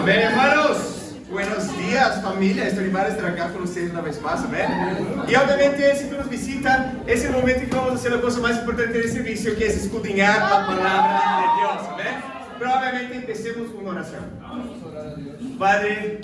Amén, hermanos. Buenos días, familia. Estoy animado de estar acá con ustedes una vez más. Amén. Y obviamente, si tú nos visitas, es el momento que vamos a hacer la cosa más importante del servicio, que es escudriñar la palabra de Dios. Amén. Pero obviamente empecemos con una oración. Padre,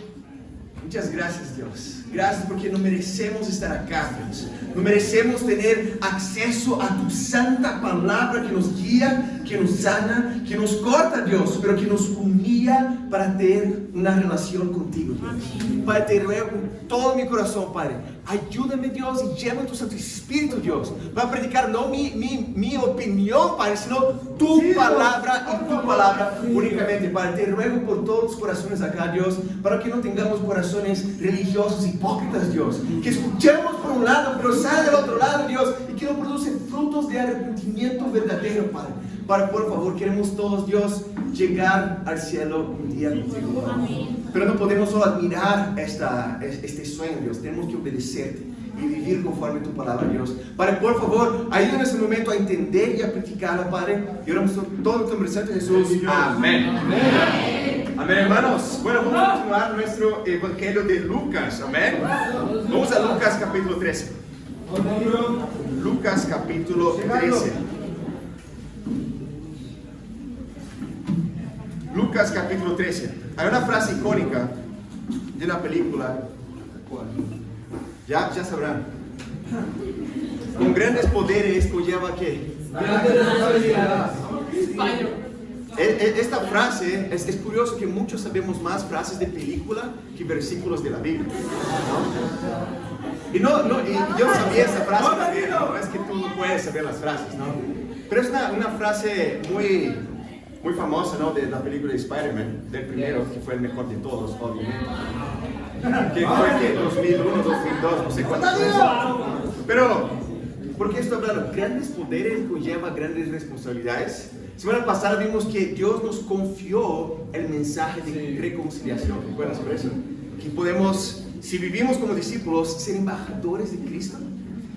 muchas gracias, Dios. Gracias porque no merecemos estar acá, Dios. No merecemos tener acceso a tu santa palabra que nos guía, que nos sana, que nos corta, Dios, pero que nos humilla para tener una relación contigo, Dios. Padre, te ruego con todo mi corazón, Padre. Ayúdame, Dios, y llévame tu Santo Espíritu, Dios. Para predicar no mi opinión, Padre, sino tu palabra y tu palabra únicamente, Padre. Te ruego por todos los corazones acá, Dios, para que no tengamos corazones religiosos, hipócritas, Dios. Que escuchemos por un lado, pero sale del otro lado, Dios, y que no produce frutos de arrepentimiento verdadero, Padre. Padre, por favor, queremos todos, Dios, llegar al cielo un día contigo, Padre. Pero no podemos solo admirar este sueño, Dios. Tenemos que obedecerte y vivir conforme tu palabra, Dios. Padre, por favor, ayúdanos en este momento a entender y a practicarla, Padre. Y oramos todo en tu nombre santo, Jesús. Amén. Amén. Amén, hermanos. Bueno, vamos a continuar nuestro Evangelio de Lucas. Amén. Vamos a Lucas capítulo 13. Lucas capítulo 13. Lucas capítulo 13. Hay una frase icónica de una película. Ya sabrán. Con grandes poderes conlleva ¿qué? Grandes responsabilidades. Esta frase, es curioso que muchos sabemos más frases de película que versículos de la Biblia, ¿no? Y yo sabía esa frase también, no es que tú no puedes saber las frases, ¿no? Pero es una frase muy famosa, ¿no? De la película de Spider-Man, del primero, que fue el mejor de todos, obviamente. Que fue que 2001, 2002, no sé cuánto fue eso. Pero, ¿por qué estoy hablando? Grandes poderes conlleva grandes responsabilidades. Semana pasada vimos que Dios nos confió el mensaje de reconciliación. ¿Recuerdas sobre eso? Que podemos, si vivimos como discípulos, ser embajadores de Cristo.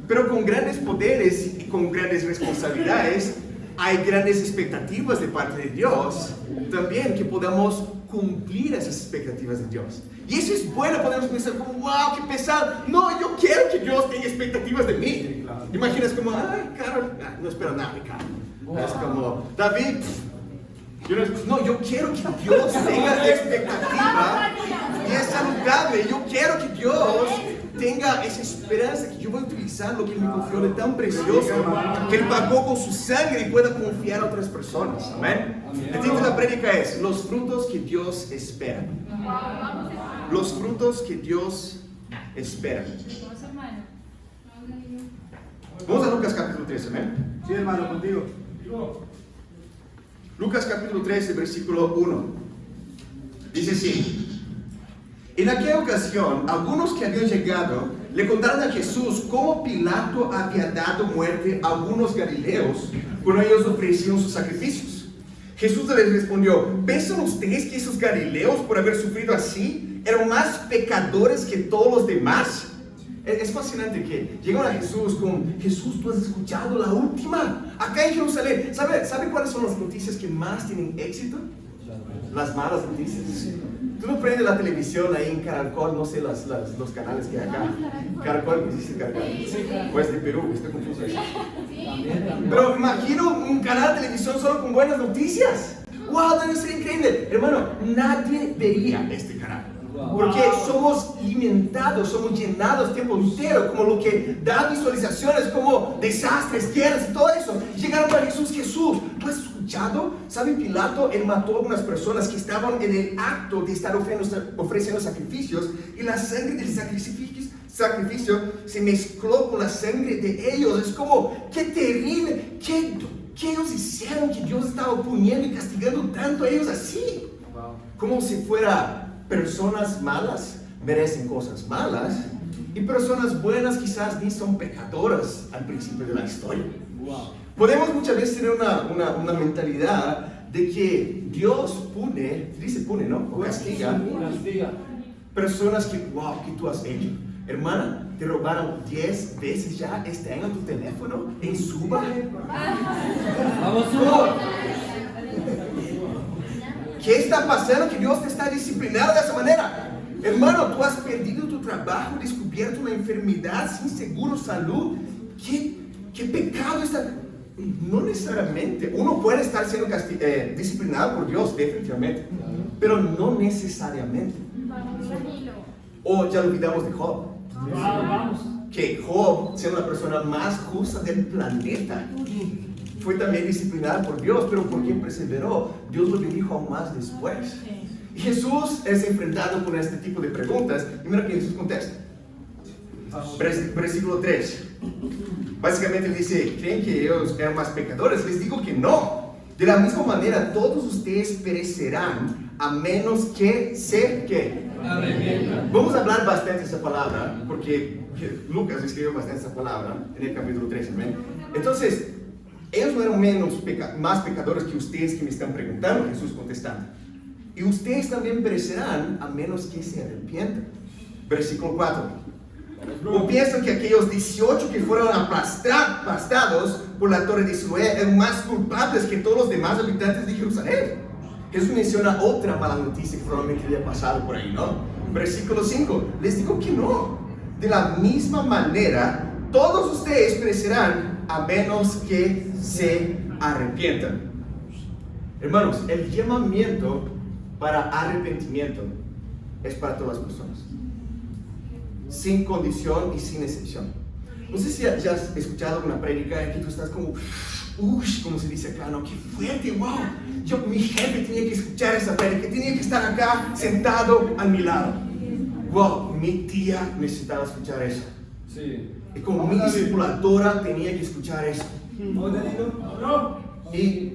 Pero con grandes poderes y con grandes responsabilidades, hay grandes expectativas de parte de Dios también, que podamos cumplir esas expectativas de Dios. Y eso es bueno, podemos pensar como, wow, qué pesado. No, yo quiero que Dios tenga expectativas de mí. Imaginas como, ay, Carol, no espero nada de Carol. Es como, David, yo quiero que Dios tenga expectativa y es saludable. Yo quiero que Dios tenga esa esperanza que yo voy a utilizar lo que Él me confió de tan precioso, que Él pagó con su sangre y pueda confiar a otras personas. Amén. El título de la prédica es los frutos que Dios espera. Los frutos que Dios espera. Vamos a Lucas capítulo 13, amén. Sí, hermano, contigo. Lucas capítulo 13, versículo 1. Dice así. En aquella ocasión, algunos que habían llegado le contaron a Jesús cómo Pilato había dado muerte a algunos galileos cuando ellos ofrecieron sus sacrificios. Jesús les respondió, ¿piensan ustedes que esos galileos, por haber sufrido así, eran más pecadores que todos los demás? Es fascinante que llegan a Jesús con, Jesús, ¿tú has escuchado la última? Acá en Jerusalén, ¿sabe cuáles son las noticias que más tienen éxito? Las malas noticias. Tú no prendes la televisión ahí en Caracol, no sé los canales que hay acá. Caracol, ¿qué dice Caracol? Pues de Perú, estoy confuso ahí. Pero imagino un canal de televisión solo con buenas noticias. ¡Wow! Debe ser increíble. Hermano, nadie vería este canal. Porque somos alimentados, somos llenados tiempo entero, como lo que da visualizaciones, como desastres, guerras y todo eso. Llegaron a Jesús, ¿tú has escuchado? ¿Sabe Pilato? Él mató a algunas personas que estaban en el acto de estar ofreciendo sacrificios, y la sangre del sacrificio se mezcló con la sangre de ellos. Es como, qué terrible, ¿qué ellos hicieron que Dios estaba poniendo y castigando tanto a ellos así? Como si fuera personas malas merecen cosas malas y personas buenas quizás ni son pecadoras al principio de la historia. Podemos muchas veces tener una mentalidad de que Dios pune, ¿no? O castiga personas que tú has hecho. Hermana, te robaron 10 veces ya este año tu teléfono en Suba. Vamos, Suba. ¿Qué está pasando? Que Dios te está a disciplinar de esa manera. Hermano, tú has perdido tu trabajo, descubierto una enfermedad sin seguro salud. ¿Qué pecado está? No necesariamente. Uno puede estar siendo disciplinado por Dios, definitivamente, pero no necesariamente. O ya olvidamos de Job. Que Job, siendo la persona más justa del planeta, fue también disciplinado por Dios, pero porque perseveró, Dios lo bendijo aún más después. Y Jesús es enfrentado con este tipo de preguntas, y mira que Jesús contesta. Versículo 3. Básicamente dice, ¿creen que ellos eran más pecadores? Les digo que no. De la misma manera, todos ustedes perecerán, a menos que se, ¿qué? Vamos a hablar bastante de esa palabra, porque Lucas escribió bastante esa palabra en el capítulo 3, ¿ven? Entonces, ellos no eran más pecadores que ustedes que me están preguntando, Jesús contestando. Y ustedes también perecerán a menos que se arrepientan. Versículo 4. ¿O piensan que aquellos 18 que fueron aplastados por la torre de Siloé eran más culpables que todos los demás habitantes de Jerusalén? Jesús menciona otra mala noticia que probablemente había pasado por ahí, ¿no? Versículo 5. Les digo que no. De la misma manera, todos ustedes perecerán a menos que se arrepientan. Hermanos, el llamamiento para arrepentimiento es para todas las personas, sin condición y sin excepción. No sé si ya has escuchado una prédica en que tú estás como, como se dice acá, ¿no? ¡Qué fuerte! ¡Wow! Mi jefe tenía que escuchar esa prédica, tenía que estar acá sentado a mi lado. ¡Wow! Mi tía necesitaba escuchar eso. Sí. Y como mi discipuladora tenía que escuchar eso. Y,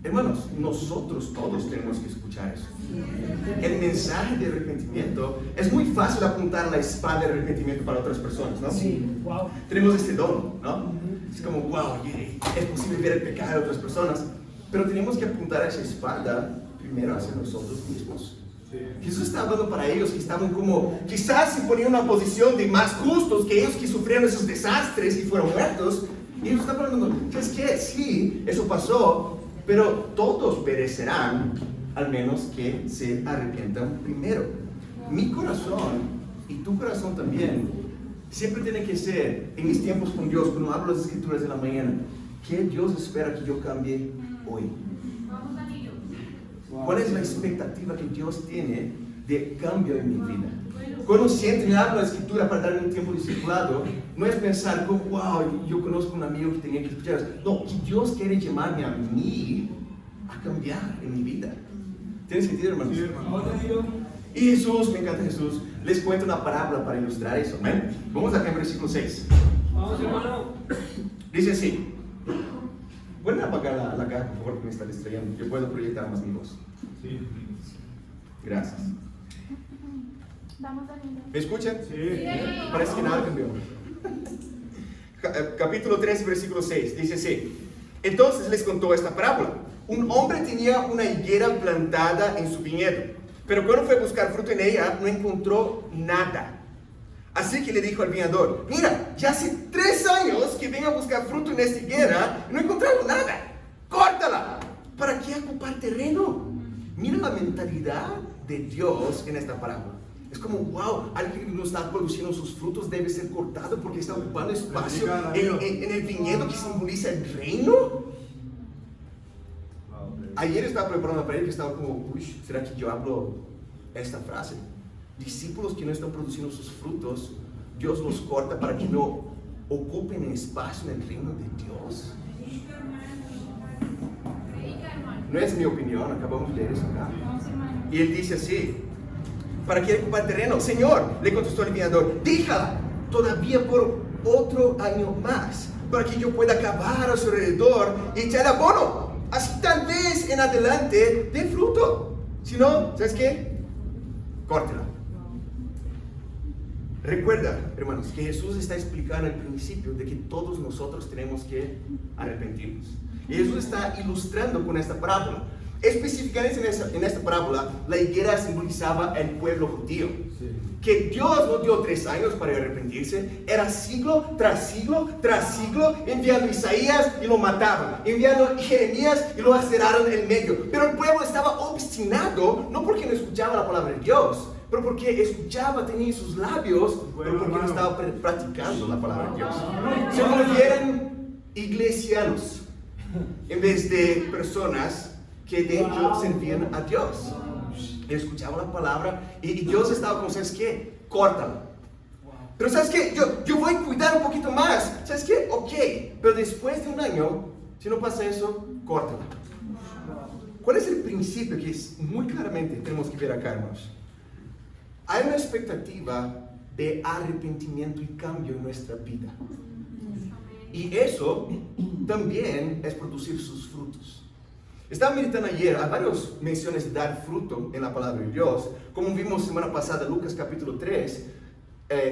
hermanos, nosotros todos tenemos que escuchar eso. El mensaje de arrepentimiento, es muy fácil apuntar la espada de arrepentimiento para otras personas, ¿no? Sí, wow. Tenemos este don, ¿no? Es como, wow, es posible ver el pecado de otras personas, pero tenemos que apuntar esa espada primero hacia nosotros mismos. Sí. Jesús está hablando para ellos que estaban como, quizás se ponían en una posición de más justos que ellos que sufrieron esos desastres y fueron muertos, y ellos están hablando, ¿sabes qué? Sí, eso pasó, pero todos perecerán, al menos que se arrepientan primero. Mi corazón y tu corazón también siempre tiene que ser, en mis tiempos con Dios, cuando hablo las escrituras de la mañana, ¿qué Dios espera que yo cambie hoy? ¿Cuál es la expectativa que Dios tiene de cambio en mi vida? Cuando siento y hablo la escritura para darme un tiempo discipulado, no es pensar, como, wow, yo conozco un amigo que tenía que escuchar eso. No, que Dios quiere llamarme a mí a cambiar en mi vida. ¿Tiene sentido, hermanos? Sí, hermano. Y Jesús, me encanta Jesús, les cuento una parábola para ilustrar eso. ¿Ven? Vamos acá en versículo 6. Vamos, hermano. Dice así. ¿Pueden apagar la caja, por favor, que me está distrayendo? Yo puedo proyectar más mi voz. Sí. Gracias. ¿Me escuchan? Sí. Parece que nada cambió. Capítulo 3, versículo 6. Dice así. Entonces les contó esta parábola. Un hombre tenía una higuera plantada en su viñedo, pero cuando fue a buscar fruto en ella, no encontró nada. Así que le dijo al viñador, mira, ya hace 3 años que vengo a buscar fruto en esta higuera y no he encontrado nada. ¡Córtala! ¿Para qué ocupar terreno? Mira la mentalidad de Dios en esta parábola. Es como, wow, alguien que no está produciendo sus frutos debe ser cortado porque está ocupando espacio en el viñedo que simboliza el reino. Ayer estaba preparando para él que estaba como, ¿será que yo hablo esta frase? Discípulos que no están produciendo sus frutos, Dios los corta para que no ocupen espacio en el reino de Dios. No es mi opinión, acabamos de leer eso acá. Y él dice así, ¿para qué ocupar terreno? Señor, le contestó el viñador, déjala todavía por otro año más, para que yo pueda cavar a su alrededor y echar abono. Así tal vez en adelante dé fruto. Si no, ¿sabes qué? Córtela. Recuerda, hermanos, que Jesús está explicando al principio de que todos nosotros tenemos que arrepentirnos. Y Jesús está ilustrando con esta parábola. Específicamente en esta parábola, la higuera simbolizaba el pueblo judío. Que Dios no dio 3 años para arrepentirse, era siglo tras siglo tras siglo, enviando a Isaías y lo mataban, enviando a Jeremías y lo aceraron en el medio. Pero el pueblo estaba obstinado, no porque no escuchaba la palabra de Dios, pero porque escuchaba, tenía en sus labios, pero porque no estaba practicando la palabra de Dios. Se volvieron iglesianos en vez de personas que de hecho servían a Dios. Escuchaban la palabra y Dios estaba con, ¿sabes qué? Córtalo. Pero ¿sabes qué? Yo voy a cuidar un poquito más. ¿Sabes qué? Ok, pero después de 1 año, si no pasa eso, córtalo. ¿Cuál es el principio que es muy claramente tenemos que ver acá, hermanos? Hay una expectativa de arrepentimiento y cambio en nuestra vida. Y eso también es producir sus frutos. Estaba meditando ayer, hay varias menciones de dar fruto en la palabra de Dios. Como vimos semana pasada, Lucas capítulo 3,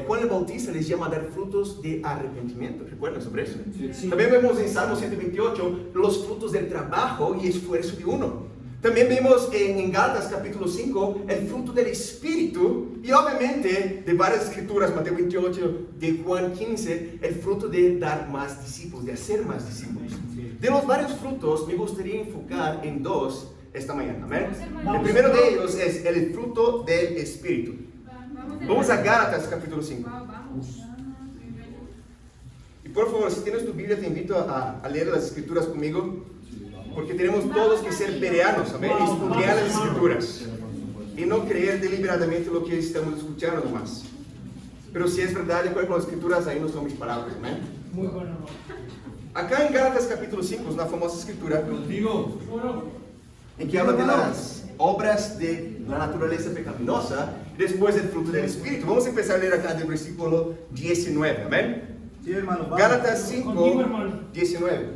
Juan el Bautista les llama a dar frutos de arrepentimiento. ¿Recuerdan sobre eso? Sí. También vemos en Salmo 128 los frutos del trabajo y esfuerzo de uno. También vemos en Gálatas capítulo 5 el fruto del Espíritu y obviamente de varias escrituras, Mateo 28, de Juan 15, el fruto de dar más discípulos, de hacer más discípulos. De los varios frutos me gustaría enfocar en 2 esta mañana. ¿Amén? El primero de ellos es el fruto del Espíritu. Vamos a Gálatas capítulo 5. Y por favor, si tienes tu Biblia, te invito a leer las escrituras conmigo. Porque tenemos todos que ser bereanos, amén, estudiar las escrituras y no creer deliberadamente lo que estamos escuchando nomás. Pero si es verdad, de acuerdo con las escrituras, ahí no son mis palabras, amén. Muy bueno. Acá en Gálatas capítulo 5 es una famosa escritura en que habla de las obras de la naturaleza pecaminosa y después del fruto del Espíritu. Vamos a empezar a leer acá del versículo 19, amén. Sí, hermano, Gálatas 5, 19.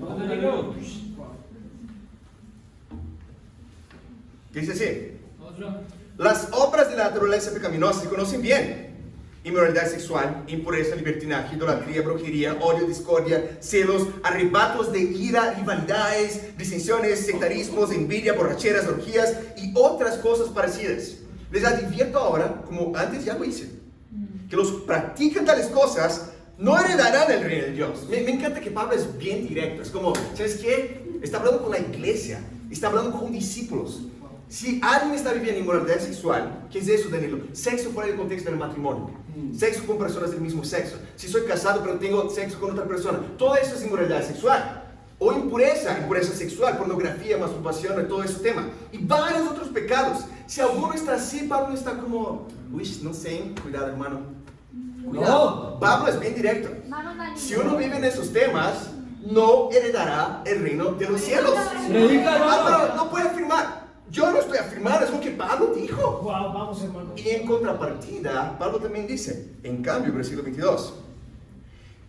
Dice así: las obras de la naturaleza pecaminosa se conocen bien: inmoralidad sexual, impureza, libertinaje, idolatría, brujería, odio, discordia, celos, arrebatos de ira, rivalidades, disensiones, sectarismos, envidia, borracheras, orgías y otras cosas parecidas. Les advierto ahora, como antes ya lo hice, que los que practican tales cosas no heredarán el reino de Dios. Me encanta que Pablo es bien directo. Es como, ¿sabes qué? Está hablando con la iglesia, está hablando con discípulos. Si alguien está viviendo inmoralidad sexual, ¿qué es eso, Danilo? Sexo fuera del contexto del matrimonio. Sexo con personas del mismo sexo. Si soy casado pero tengo sexo con otra persona, todo eso es inmoralidad sexual. O impureza sexual, pornografía, masturbación, todo ese tema. Y varios otros pecados. Si alguno está así, Pablo está como, uy, no sé, cuidado, hermano. Cuidado. No. Pablo es bien directo. Si uno vive en esos temas, no heredará el reino de los cielos. Pero no puede afirmar. Yo no estoy afirmando, es lo que Pablo dijo. Wow, vamos, hermano. Y en contrapartida, Pablo también dice, en cambio, versículo 22,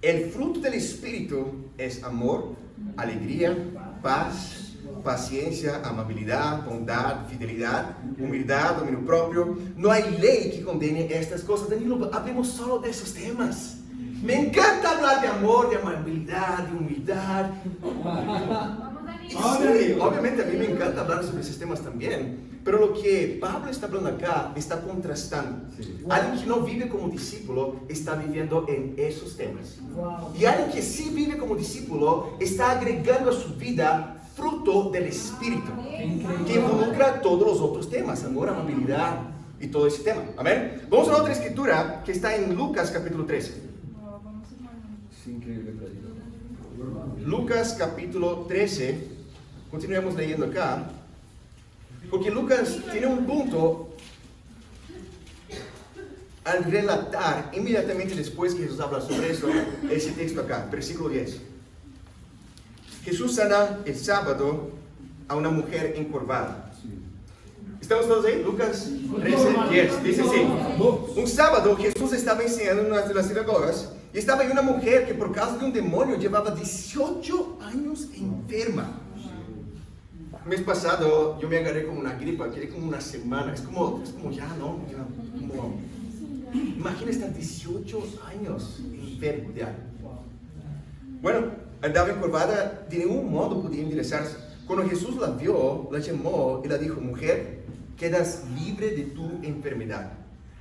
el fruto del Espíritu es amor, alegría, paz, paciencia, amabilidad, bondad, fidelidad, humildad, dominio propio. No hay ley que condene estas cosas. Danilo, hablemos solo de esos temas. Me encanta hablar de amor, de amabilidad, de humildad. Y sí, obviamente a mí me encanta hablar sobre esos temas también, pero lo que Pablo está hablando acá está contrastando. Alguien que no vive como discípulo está viviendo en esos temas. Y alguien que sí vive como discípulo está agregando a su vida fruto del Espíritu, que involucra todos los otros temas, amor, amabilidad y todo ese tema. Amén. Vamos a la otra escritura que está en Lucas capítulo 13. Lucas capítulo 13. Continuemos leyendo acá, porque Lucas tiene un punto al relatar inmediatamente después que Jesús habla sobre eso, ese texto acá, versículo 10. Jesús sana el sábado a una mujer encorvada. ¿Estamos todos ahí? Lucas 13, 10. Dice así: un sábado Jesús estaba enseñando en una de las sinagogas y estaba ahí una mujer que por causa de un demonio llevaba 18 años enferma. El mes pasado yo me agarré con una gripa, quedé como una semana. Es como ya, ¿no? Ya, como, imagina estar 18 años enfermo ya. Bueno, andaba encorvada, de ningún modo podía enderezarse. Cuando Jesús la vio, la llamó y le dijo: mujer, quedas libre de tu enfermedad.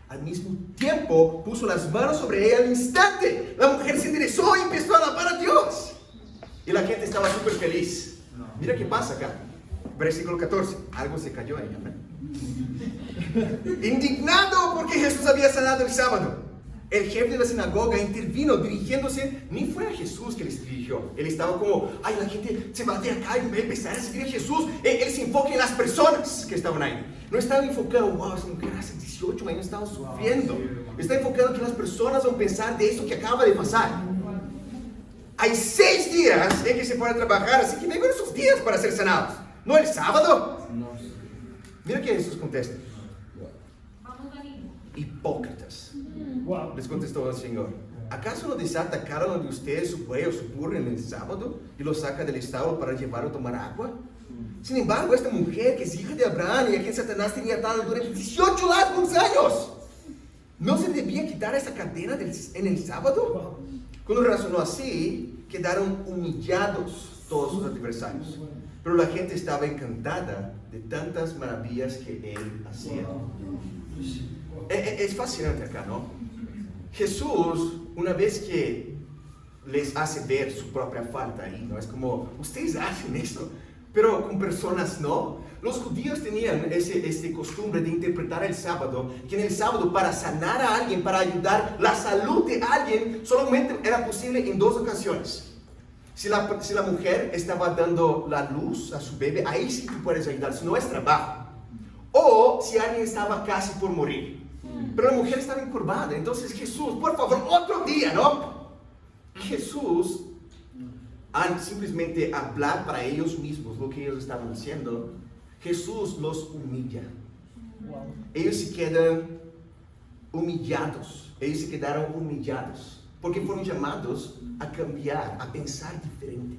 Al mismo tiempo puso las manos sobre ella al instante. La mujer se enderezó y empezó a alabar a Dios. Y la gente estaba súper feliz. Mira qué pasa acá. Versículo 14. Algo se cayó ahí, ¿no? Indignado porque Jesús había sanado el sábado, el jefe de la sinagoga intervino dirigiéndose. Ni fue a Jesús que les dirigió. Él estaba como: ay, la gente se va de acá y va a empezar a seguir a Jesús. Él se enfoca en las personas que estaban ahí. No estaba enfocado: wow, esa mujer hace 18 años estaba sufriendo. Está enfocado en que las personas van a pensar de eso que acaba de pasar. Hay 6 días en que se puede trabajar, así que vengan esos días para ser sanados, no el sábado. Mira que Jesús contesta: hipócritas. Les contestó el Señor: ¿acaso no desata cada uno de ustedes su buey o su burro en el sábado y lo saca del establo para llevarlo a tomar agua? Sin embargo, esta mujer, que es hija de Abraham y a quien Satanás tenía atado durante 18 largos años, ¿no se debía quitar esa cadena en el sábado? Cuando razonó así, quedaron humillados todos sus adversarios. Pero la gente estaba encantada de tantas maravillas que él hacía. Es fascinante acá, ¿no? Jesús, una vez que les hace ver su propia falta ahí, ¿no? Es como: ustedes hacen esto, pero con personas no. Los judíos tenían ese costumbre de interpretar el sábado, que en el sábado, para sanar a alguien, para ayudar la salud de alguien, solamente era posible en 2 ocasiones. Si la mujer estaba dando la luz a su bebé, ahí sí tú puedes ayudar, si no es trabajo. O si alguien estaba casi por morir, pero la mujer estaba encorvada. Entonces Jesús: por favor, otro día, ¿no? Jesús, al simplemente hablar para ellos mismos lo que ellos estaban haciendo, Jesús los humilla. Ellos se quedan humillados. Ellos se quedaron humillados porque fueron llamados a cambiar, a pensar diferente.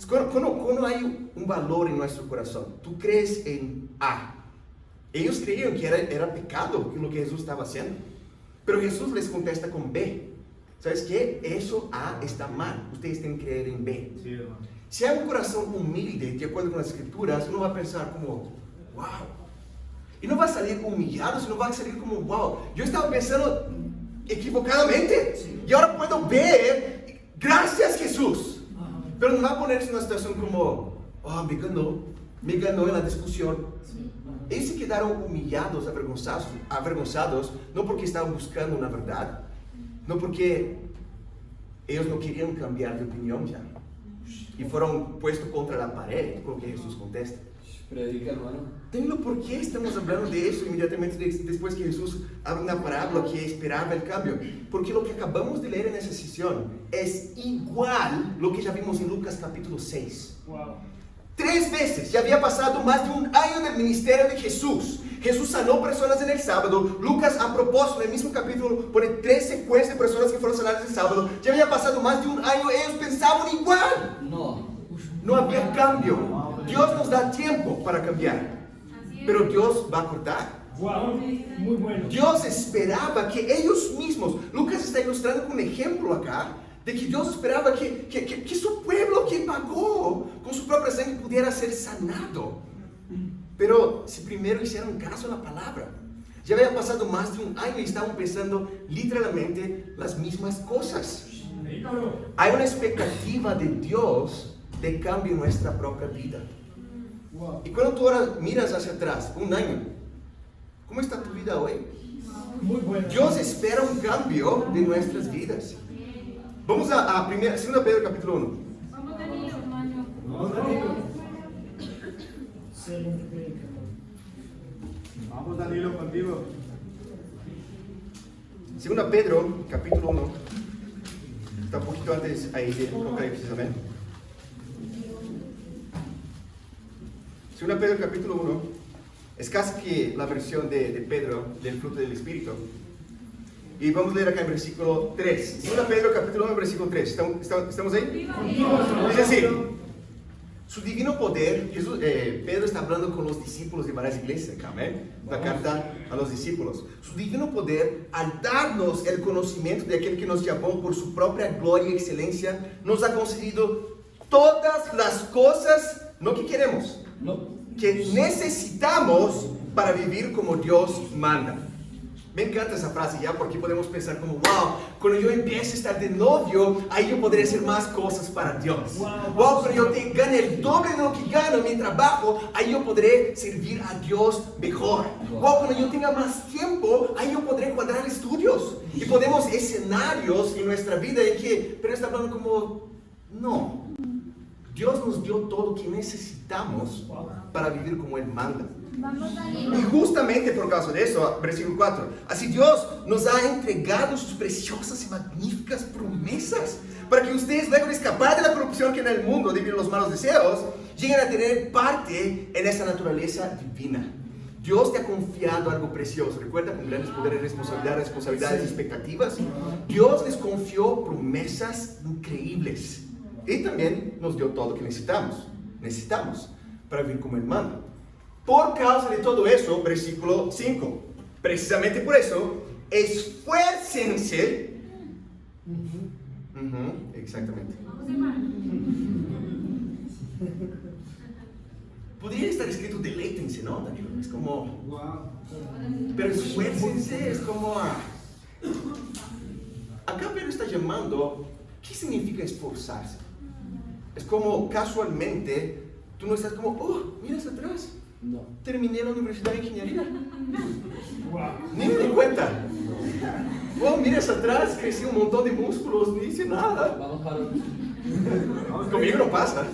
Cuando hay un valor en nuestro corazón, tú crees en A. Ellos creían que era pecado lo que Jesús estaba haciendo, pero Jesús les contesta con B. ¿Sabes qué? Eso A está mal. Ustedes tienen que creer en B. Sí, si hay un corazón humilde, de acuerdo con las escrituras, uno va a pensar como: wow. Y no va a salir humillado, sino va a salir como: wow, yo estaba pensando equivocadamente. Y ahora puedo ver. Gracias, Jesús. Pero no va a ponerse en una situación como: oh, me ganó en la discusión. Ellos se quedaron humillados, avergonzados, no porque estaban buscando una verdad, no porque ellos no querían cambiar de opinión ya, y fueron puestos contra la pared con lo que Jesús contesta. Predica, hermano. Tengo por qué estamos hablando de eso inmediatamente después que Jesús habla una parábola que esperaba el cambio. Porque lo que acabamos de leer en esa sesión es igual lo que ya vimos en Lucas capítulo 6. Wow. 3 veces ya había pasado más de 1 año del ministerio de Jesús. Jesús sanó personas en el sábado. Lucas, a propósito, en el mismo capítulo pone 3 secuencias de personas que fueron sanadas el sábado. Ya había pasado más de 1 año. Ellos pensaban igual. No había cambio. Dios nos da tiempo para cambiar, pero Dios va a cortar. Wow, muy bueno. Dios esperaba que ellos mismos, Lucas está ilustrando con un ejemplo acá, de que Dios esperaba que su pueblo que pagó con su propia sangre pudiera ser sanado. Pero si primero hicieron caso a la palabra, ya había pasado más de 1 año y estaban pensando literalmente las mismas cosas. Hay una expectativa de Dios de cambio en nuestra propia vida. Y cuando tú ahora miras hacia atrás, 1 año, ¿cómo está tu vida hoy? Muy bueno. Dios espera un cambio de nuestras vidas. Vamos a 2 Pedro capítulo 1. Vamos Danilo, hermano. Vamos, Danilo. Vamos, Danilo, contigo. 2 Pedro capítulo 1. Está un poquito antes ahí de Apocalipsis, amén. 2 Pedro capítulo 1 es casi que la versión de Pedro del fruto del Espíritu. Y vamos a leer acá en versículo 3. 2 Pedro capítulo 1, versículo 3. ¿Estamos ahí? Dice así: su divino poder. Pedro está hablando con los discípulos de varias iglesias acá, ¿eh? La carta a los discípulos. Su divino poder, al darnos el conocimiento de aquel que nos llamó por su propia gloria y excelencia, nos ha concedido todas las cosas No que queremos, No. que necesitamos para vivir como Dios manda. Me encanta esa frase ya, porque podemos pensar como, wow, cuando yo empiece a estar de novio, ahí yo podré hacer más cosas para Dios. Wow, cuando yo gane el doble de lo que gano en mi trabajo, ahí yo podré servir a Dios mejor. Wow, cuando yo tenga más tiempo, ahí yo podré cuadrar estudios. Y ponemos escenarios en nuestra vida en que, pero está hablando como, no. Dios nos dio todo lo que necesitamos para vivir como Él manda. Vamos, Danilo. Y justamente por causa de eso, versículo 4, así Dios nos ha entregado sus preciosas y magníficas promesas para que ustedes, luego de escapar de la corrupción que en el mundo debido a los malos deseos, lleguen a tener parte en esa naturaleza divina. Dios te ha confiado algo precioso. Recuerda, con grandes poderes, responsabilidades y expectativas. Dios les confió promesas increíbles. Y también nos dio todo lo que necesitamos para vivir como Él manda. Por causa de todo eso, versículo 5, precisamente por eso, esfuércense. Exactamente. Vamos, hermano. Podría estar escrito deleítense, ¿no, Danilo? Es como, Wow. pero esfuércense, es como, acá Pedro está llamando, ¿qué significa esforzarse? Es como casualmente, tú no estás como, oh, miras atrás. No. Terminé la universidad de ingeniería. Wow. Ni me di cuenta. Oh, miras atrás, crecí un montón de músculos, ni hice nada. Vamos, Harold. Conmigo no pasa.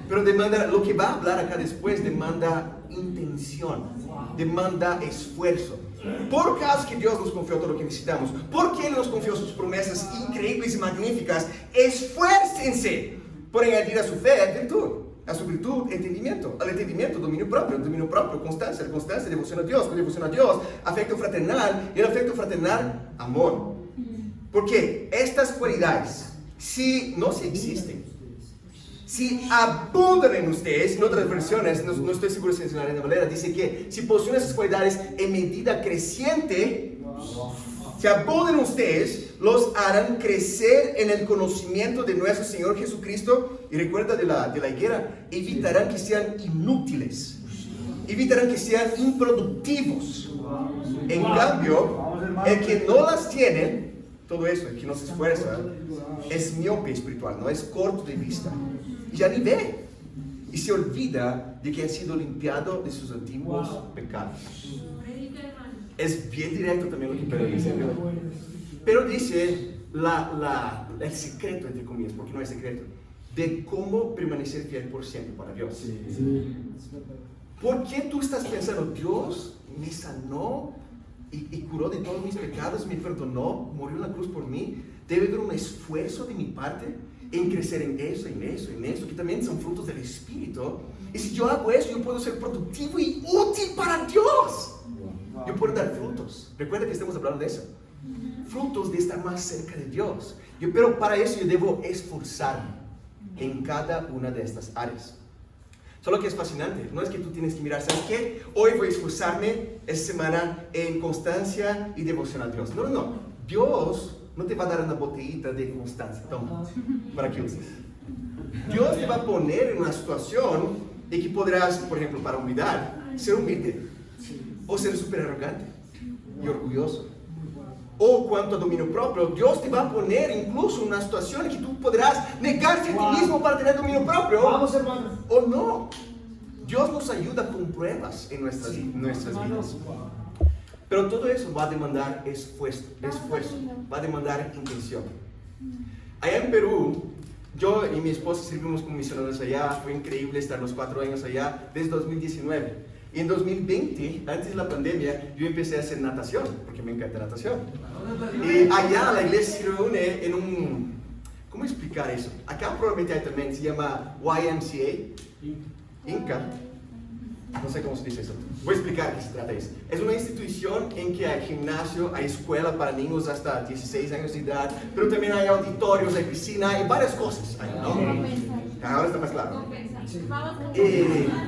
Pero demanda, lo que va a hablar acá después, demanda intención, demanda esfuerzo. Por causa que Dios nos confió todo lo que necesitamos, porque Él nos confió sus promesas increíbles y magníficas, esfuércense por añadir a su fe virtud. A su virtud, entendimiento. Al entendimiento, dominio propio, constancia. La constancia, devoción a Dios, afecto fraternal. Y el afecto fraternal, amor. Porque estas cualidades, si existen, si abundan en ustedes, en otras versiones, no estoy seguro si mencionaré de manera, dice que si poseen esas cualidades en medida creciente, si abundan en ustedes, los harán crecer en el conocimiento de nuestro Señor Jesucristo. Y recuerda de la higuera, evitarán que sean inútiles, evitarán que sean improductivos. En cambio, el que no las tiene, todo eso, el que no se esfuerza, es miope espiritual, no es corto de vista. Y ya ni ve. Y se olvida de que ha sido limpiado de sus antiguos pecados. Es bien directo también lo que Pedro dice. Pero dice el secreto, entre comillas, porque no es secreto, de cómo permanecer fiel por siempre para Dios. Sí. ¿Por qué tú estás pensando, Dios me sanó y curó de todos mis pecados, me perdonó, murió en la cruz por mí? Debe haber un esfuerzo de mi parte en crecer en eso, que también son frutos del Espíritu. Y si yo hago eso, yo puedo ser productivo y útil para Dios. Yo puedo dar frutos. Recuerda que estamos hablando de eso. Frutos de estar más cerca de Dios. Pero para eso yo debo esforzarme en cada una de estas áreas. Solo que es fascinante. No es que tú tienes que mirar, ¿sabes qué? Hoy voy a esforzarme esta semana en constancia y devoción a Dios. No. Dios no te va a dar una botellita de constancia. Toma, para que uses. Dios te va a poner en una situación de que podrás, por ejemplo, para humildad, ser humilde. O ser súper arrogante y orgulloso. O cuanto a dominio propio, Dios te va a poner incluso en una situación en que tú podrás negarte a ti mismo para tener dominio propio. Vamos, hermano. O no. Dios nos ayuda con pruebas en nuestras vidas. Pero todo eso va a demandar esfuerzo, va a demandar intención. Allá en Perú, yo y mi esposa servimos como misioneros allá. Fue increíble estar los 4 años allá desde 2019. Y en 2020, antes de la pandemia, yo empecé a hacer natación, porque me encanta natación. Y allá la iglesia se reúne en un... ¿Cómo explicar eso? Acá probablemente hay también, se llama YMCA, Inca. No sé cómo se dice eso. Voy a explicar qué se trata eso. Es una institución en que hay gimnasio, hay escuela para niños hasta 16 años de edad, pero también hay auditorios, hay piscina, hay varias cosas ahí, ¿no? Ahora está más claro.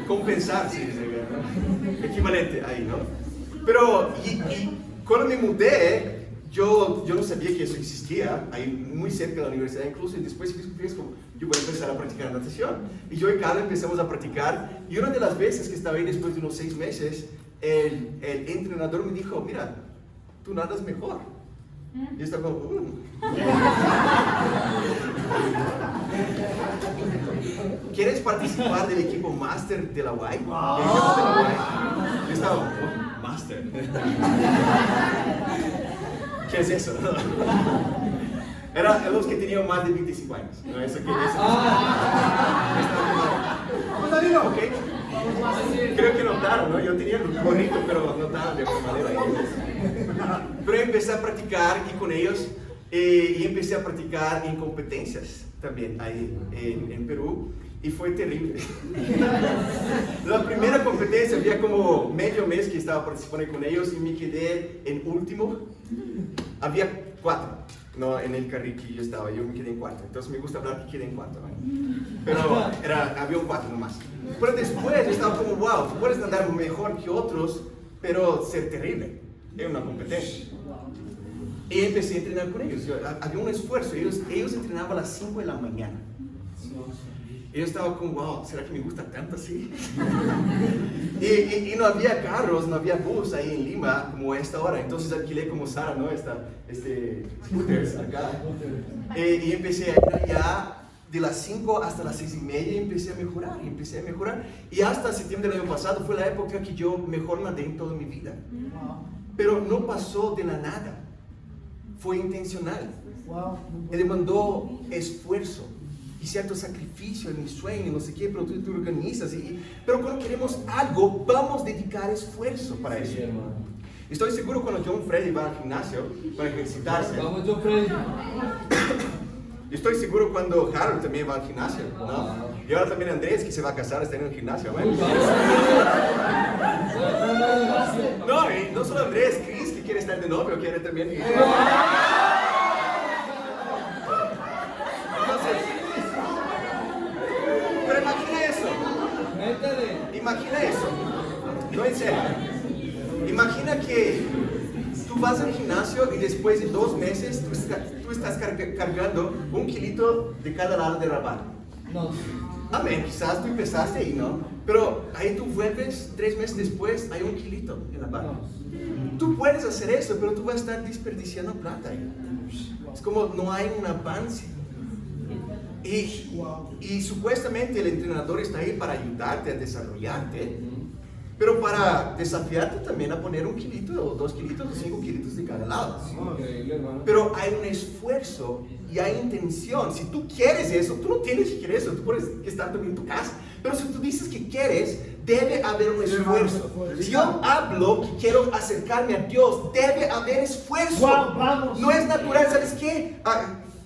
Compensar, sí, equivalente ahí, ¿no? Pero, y cuando me mudé, yo no sabía que eso existía, ahí muy cerca de la universidad incluso, y después yo voy a empezar a practicar natación. Y yo y Carlos empezamos a practicar, y una de las veces que estaba ahí después de unos 6 meses, el entrenador me dijo, mira, tú nadas mejor. Y yo estaba como, ¿quieres participar del equipo máster de la UAI? Yo estaba, máster. ¿Qué es eso? Eran los que tenían más de 25 años. ¿No? Eso que okay. Creo que notaron, ¿no? Yo tenía el bonito, pero notaron de alguna manera. Pero empecé a practicar y con ellos, y empecé a practicar en competencias también ahí en Perú. Y fue terrible. La primera competencia, había como medio mes que estaba participando con ellos y me quedé en último. Había 4, ¿no? En el carril que yo estaba, yo me quedé en 4. Entonces me gusta hablar que quedé en 4, ¿no? Pero había un 4 nomás. Pero después yo estaba como, wow, tú puedes andar mejor que otros, pero ser terrible. Era una competencia. Y empecé a entrenar con ellos. Había un esfuerzo. Ellos entrenaban a las 5 de la mañana. Y yo estaba como, wow, ¿será que me gusta tanto así? y no había carros, no había bus ahí en Lima como a esta hora. Entonces alquilé como Sara, ¿no? Scooters acá. Y empecé a ir allá de las 5 hasta las 6:30 y empecé a mejorar. Y hasta septiembre del año pasado fue la época que yo mejor nadé en toda mi vida. Pero no pasó de la nada. Fue intencional. Me demandó esfuerzo y cierto sacrificio en mi sueño, no sé qué, pero tú organizas. Pero cuando queremos algo, vamos a dedicar esfuerzo para eso. Estoy seguro cuando John Freddy va al gimnasio para ejercitarse. Vamos, John Freddy. Estoy seguro cuando Harold también va al gimnasio, ¿no? Y ahora también Andrés, que se va a casar, está en el gimnasio, ¿ven? No, y no solo Andrés, Chris, que quiere estar de novio, quiere también. Pero imagina eso. No, en serio. Imagina que tú vas al gimnasio y después de 2 meses tú estás cargando 1 kilito de cada lado de la barra. No. Amén, quizás tú empezaste ahí, ¿no? Pero ahí tú vuelves 3 meses después, hay 1 kilito en la barra. Tú puedes hacer eso, pero tú vas a estar desperdiciando plata ahí. Es como no hay un avance. Y supuestamente el entrenador está ahí para ayudarte a desarrollarte, pero para desafiarte también a poner 1 kilito, o 2 kilitos, o 5 kilitos de cada lado. Pero hay un esfuerzo y hay intención. Si tú quieres eso, tú no tienes que querer eso, tú puedes estar también en tu casa. Pero si tú dices que quieres, debe haber un esfuerzo. Si yo hablo que quiero acercarme a Dios, debe haber esfuerzo. No es natural, ¿sabes qué?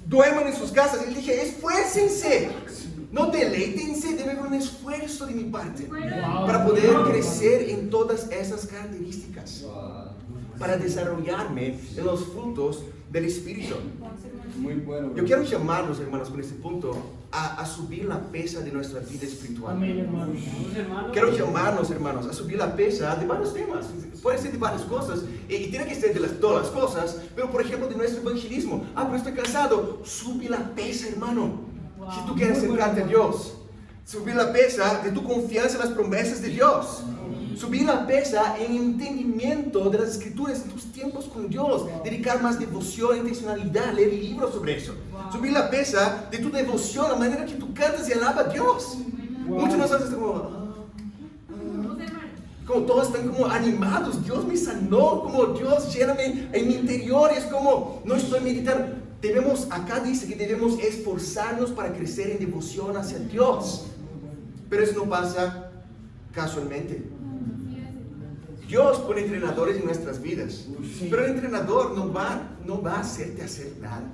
Duerman en sus casas. Y le dije, esfuércense. No deleítense, debe haber un esfuerzo de mi parte para poder crecer en todas esas características, para desarrollarme en los frutos del Espíritu. Muy bueno. Yo quiero llamarlos, hermanos, con este punto a subir la pesa de nuestra vida espiritual. Amén, hermanos. Quiero llamarnos, hermanos, a subir la pesa de varios temas. Puede ser de varias cosas, y tiene que ser de todas las cosas, pero por ejemplo de nuestro evangelismo. Pero estoy cansado. Sube la pesa, hermano. Si tú quieres acercarte a Dios, subir la pesa de tu confianza en las promesas de Dios. Subir la pesa en entendimiento de las escrituras en tus tiempos con Dios. Dedicar más devoción, intencionalidad, leer libros sobre eso. Subir la pesa de tu devoción, la manera que tú cantas y alabas a Dios. Muchos de nosotros estamos como todos están como animados. Dios me sanó, como Dios lléname en mi interior. Es como no estoy meditando. Acá dice que debemos esforzarnos para crecer en devoción hacia Dios. Pero eso no pasa casualmente. Dios pone entrenadores en nuestras vidas, pero el entrenador no va a hacerte hacer nada.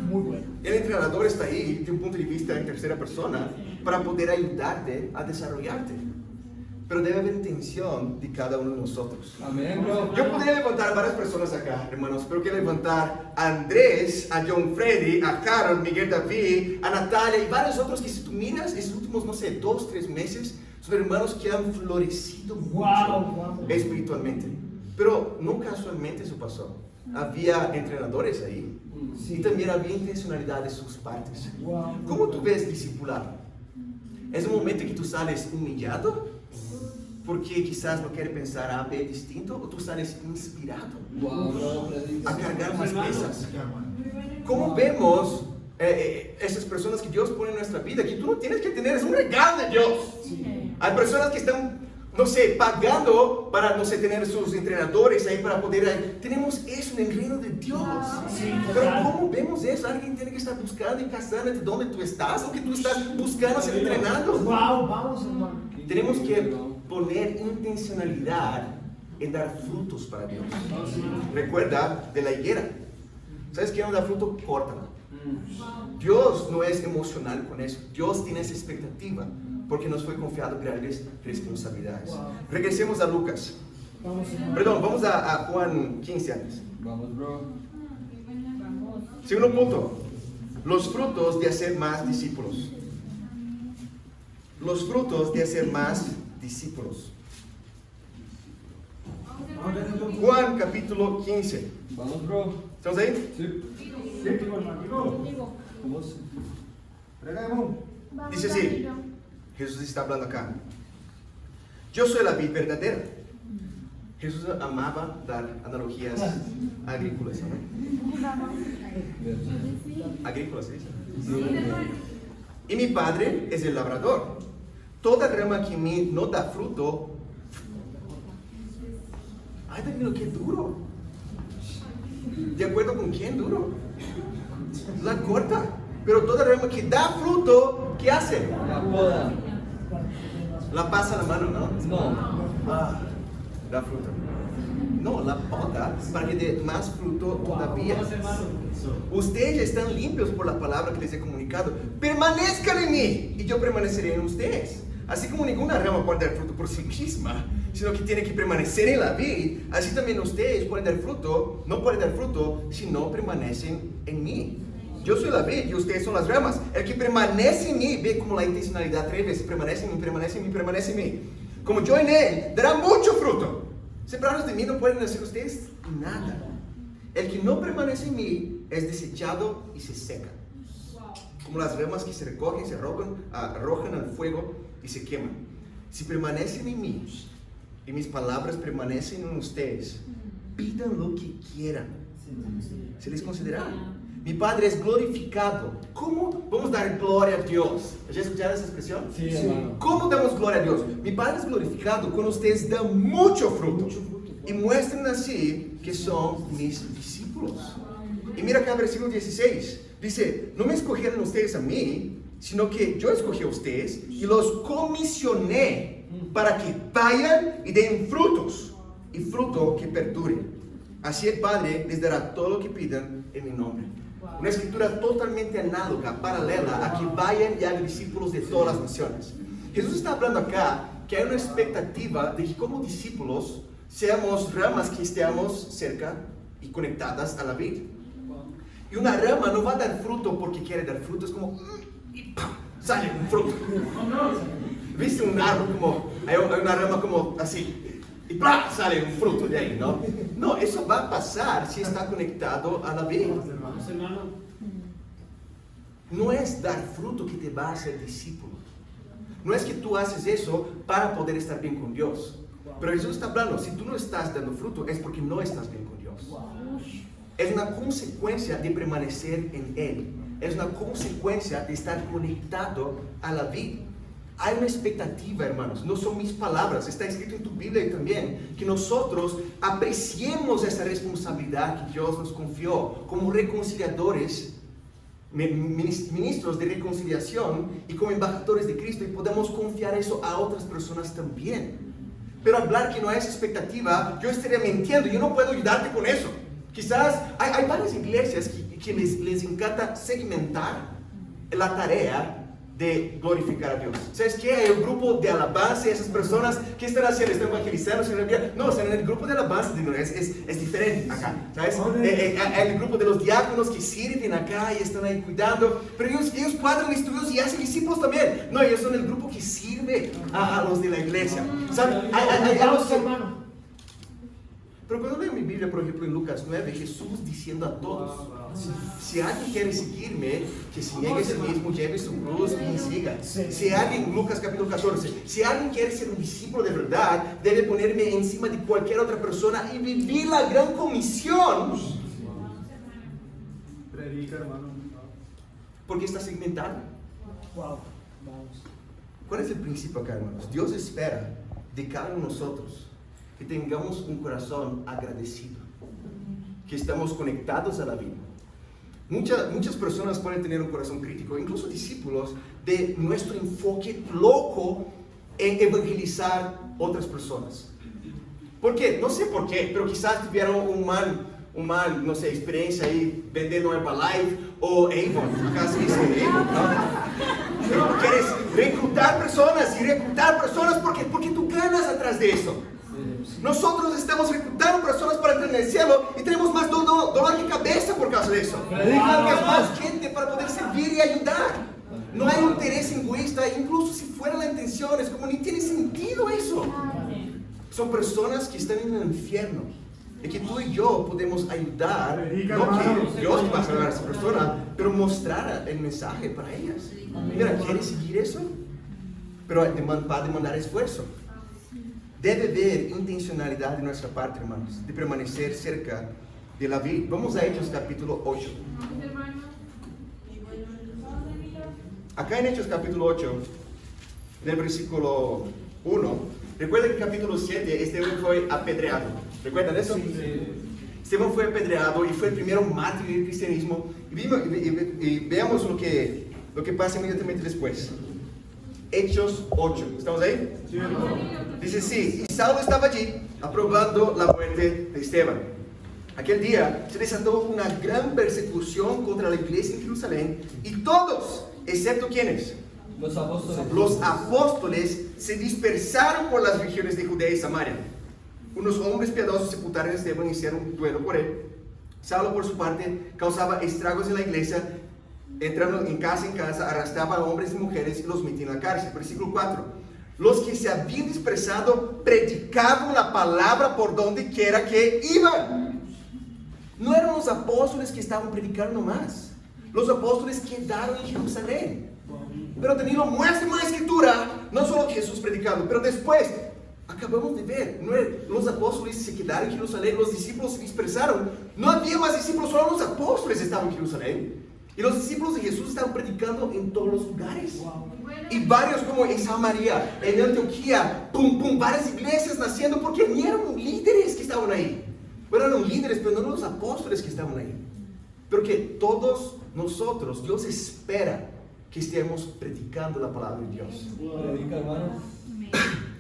Muy bueno. El entrenador está ahí de un punto de vista en tercera persona para poder ayudarte a desarrollarte. Pero debe haber intención de cada uno de nosotros. Amén, bro. Yo podría levantar a varias personas acá, hermanos, pero quiero levantar a Andrés, a John Freddy, a Carol, Miguel David, a Natalia y varios otros que si tú miras estos últimos, 2, 3 meses, son hermanos que han florecido mucho espiritualmente. Pero no casualmente eso pasó. había entrenadores ahí. Sí. Y también había intencionalidad de sus partes. Wow. ¿Cómo tú ves discipulado? ¿Es un momento que tú sales humillado? Porque quizás no quieres pensar A, B distinto, o tú sales inspirado Wow. a cargar más pesas. ¿Cómo vemos esas personas que Dios pone en nuestra vida? Que tú no tienes que tener, es un regalo de Dios. Hay personas que están, no sé, pagando para, no sé, tener sus entrenadores ahí para poder... Tenemos eso en el reino de Dios. Pero ¿cómo vemos eso? Alguien tiene que estar buscando y cazando entre dónde tú estás o que tú estás buscando ser entrenado. Wow, vamos, hermano. Tenemos que poner intencionalidad en dar frutos para Dios. Recuerda de la higuera. ¿Sabes qué no da fruto? Córtala. Dios no es emocional con eso. Dios tiene esa expectativa porque nos fue confiado grandes responsabilidades. Regresemos a Lucas. Vamos, hermano. Perdón, vamos a Juan 15 antes. Vamos, bro. Segundo punto. Los frutos de hacer más discípulos. Los frutos de hacer más discípulos. Juan capítulo 15. Vamos, bro. ¿Estamos ahí? Sí. ¿Cómo se? Dice así. Jesús está hablando acá. Yo soy la vid verdadera. Jesús amaba dar analogías agrícolas, ¿no? Agrícolas, ¿sí? Y mi padre es el labrador. Toda rama que en mí no da fruto. Ay, Danilo, qué duro. ¿De acuerdo con quién duro? La corta. Pero toda rama que da fruto, ¿qué hace? La poda. La pasa a la mano, ¿no? No. Ah, da fruto. No, la poda para que dé más fruto todavía. Ustedes ya están limpios por la palabra que les he comunicado. Permanezcan en mí y yo permaneceré en ustedes. Así como ninguna rama puede dar fruto por sí misma, sino que tiene que permanecer en la vid, así también ustedes pueden dar fruto, no pueden dar fruto si no permanecen en mí. Yo soy la vid y ustedes son las ramas. El que permanece en mí, ve como la intencionalidad 3 veces, permanece en mí, permanece en mí, permanece en mí. Como yo en él, dará mucho fruto. Separados de mí no pueden hacer ustedes nada. El que no permanece en mí es desechado y se seca. Como las ramas que se recogen, se arrojan al fuego y se queman. Si permanecen en mí y mis palabras permanecen en ustedes, pidan lo que quieran. Se les concederá. Mi Padre es glorificado. ¿Cómo vamos a dar gloria a Dios? ¿Ya escucharon esa expresión? Sí, hermano. ¿Cómo damos gloria a Dios? Mi Padre es glorificado cuando ustedes dan mucho fruto y muestren así que son mis discípulos. Y mira acá, versículo 16. Dice, no me escogieron ustedes a mí, sino que yo escogí a ustedes y los comisioné para que vayan y den frutos, y fruto que perdure. Así el Padre les dará todo lo que pidan en mi nombre. Una escritura totalmente análoga, paralela a que vayan y hagan discípulos de todas las naciones. Jesús está hablando acá que hay una expectativa de que como discípulos seamos ramas que estemos cerca y conectadas a la vid. Y una rama no va a dar fruto porque quiere dar fruto, es como y ¡pam! Sale un fruto. ¿Viste un árbol como, hay una rama como así y ¡pam! Sale un fruto de ahí, ¿no? No, eso va a pasar si está conectado a la vid. No es dar fruto que te va a hacer discípulo. No es que tú haces eso para poder estar bien con Dios. Pero Jesús está hablando, si tú no estás dando fruto es porque no estás bien con Dios. Es una consecuencia de permanecer en Él. Es una consecuencia de estar conectado a la vid. Hay una expectativa, hermanos. No son mis palabras. Está escrito en tu Biblia también. Que nosotros apreciemos esa responsabilidad que Dios nos confió como reconciliadores, ministros de reconciliación y como embajadores de Cristo. Y podemos confiar eso a otras personas también. Pero hablar que no hay esa expectativa, yo estaría mintiendo. Yo no puedo ayudarte con eso. Quizás hay varias iglesias que les encanta segmentar la tarea de glorificar a Dios. ¿Sabes qué? Hay un grupo de alabanza y esas personas que están haciendo, están evangelizando, no, están en el grupo de alabanza, es diferente acá, ¿sabes? Hay el grupo de los diáconos que sirven acá y están ahí cuidando, pero ellos cuadran estudios y hacen discípulos también. No, ellos son el grupo que sirve a los de la iglesia. ¿Sabes? Pero cuando leo mi Biblia, por ejemplo, en Lucas 9, Jesús diciendo a todos, si alguien quiere seguirme, que se niegue a sí mismo, lleve su cruz y me siga. Si alguien, Lucas capítulo 14, si alguien quiere ser un discípulo de verdad, debe ponerme encima de cualquier otra persona y vivir la gran comisión. Predica, hermano. Porque está segmentado. Wow. Vamos. ¿Cuál es el principio acá, hermanos? Dios espera de cada uno de nosotros que tengamos un corazón agradecido, que estamos conectados a la vida. Muchas personas pueden tener un corazón crítico, incluso discípulos, de nuestro enfoque loco en evangelizar otras personas. ¿Por qué? No sé por qué, pero quizás tuvieron un mal, no sé, experiencia ahí vendiendo Herbalife o Avon, casi dice Avon, ¿no? Pero quieres reclutar personas porque tú ganas atrás de eso. Nosotros estamos reclutando personas para entrar en el cielo y tenemos más dolor de cabeza por causa de eso. Tenemos más gente para poder servir y ayudar. No hay un interés egoísta, incluso si fuera la intención, es como ni tiene sentido eso. Son personas que están en el infierno y que tú y yo podemos ayudar, no que Dios va a salvar a esa persona, pero mostrar el mensaje para ellas. Mira, ¿quieres seguir eso? Pero va a demandar esfuerzo. Debe haber intencionalidad de nuestra parte, hermanos, de permanecer cerca de la vida. Vamos a Hechos capítulo 8. Acá en Hechos capítulo 8, en el versículo 1, recuerden que en capítulo 7 Esteban fue apedreado. ¿Recuerdan eso? Sí. Esteban fue apedreado y fue el primero mártir del cristianismo. Y veamos lo que pasa inmediatamente después. Hechos 8. ¿Estamos ahí? Sí. Dice, sí, y Saulo estaba allí aprobando la muerte de Esteban. Aquel día se desató una gran persecución contra la iglesia en Jerusalén y todos, excepto ¿quiénes? Los apóstoles se dispersaron por las regiones de Judea y Samaria. Unos hombres piadosos sepultaron a Esteban y hicieron un duelo por él. Saulo, por su parte, causaba estragos en la iglesia, entrando en casa, arrastraba a hombres y mujeres y los metía en la cárcel. Versículo 4. Los que se habían dispersado predicaban la palabra por donde quiera que iban. No eran los apóstoles que estaban predicando nomás. Los apóstoles quedaron en Jerusalén. Pero teniendo muestra en la escritura, no solo Jesús predicando, pero después, acabamos de ver, los apóstoles se quedaron en Jerusalén, los discípulos se dispersaron. No había más discípulos, solo los apóstoles estaban en Jerusalén. Y los discípulos de Jesús estaban predicando en todos los lugares. Y varios, como en Samaria, en Antioquía, varias iglesias naciendo porque ni eran líderes que estaban ahí. Bueno, eran líderes, pero no los apóstoles que estaban ahí. Pero que todos nosotros, Dios espera que estemos predicando la palabra de Dios. Predica, hermano.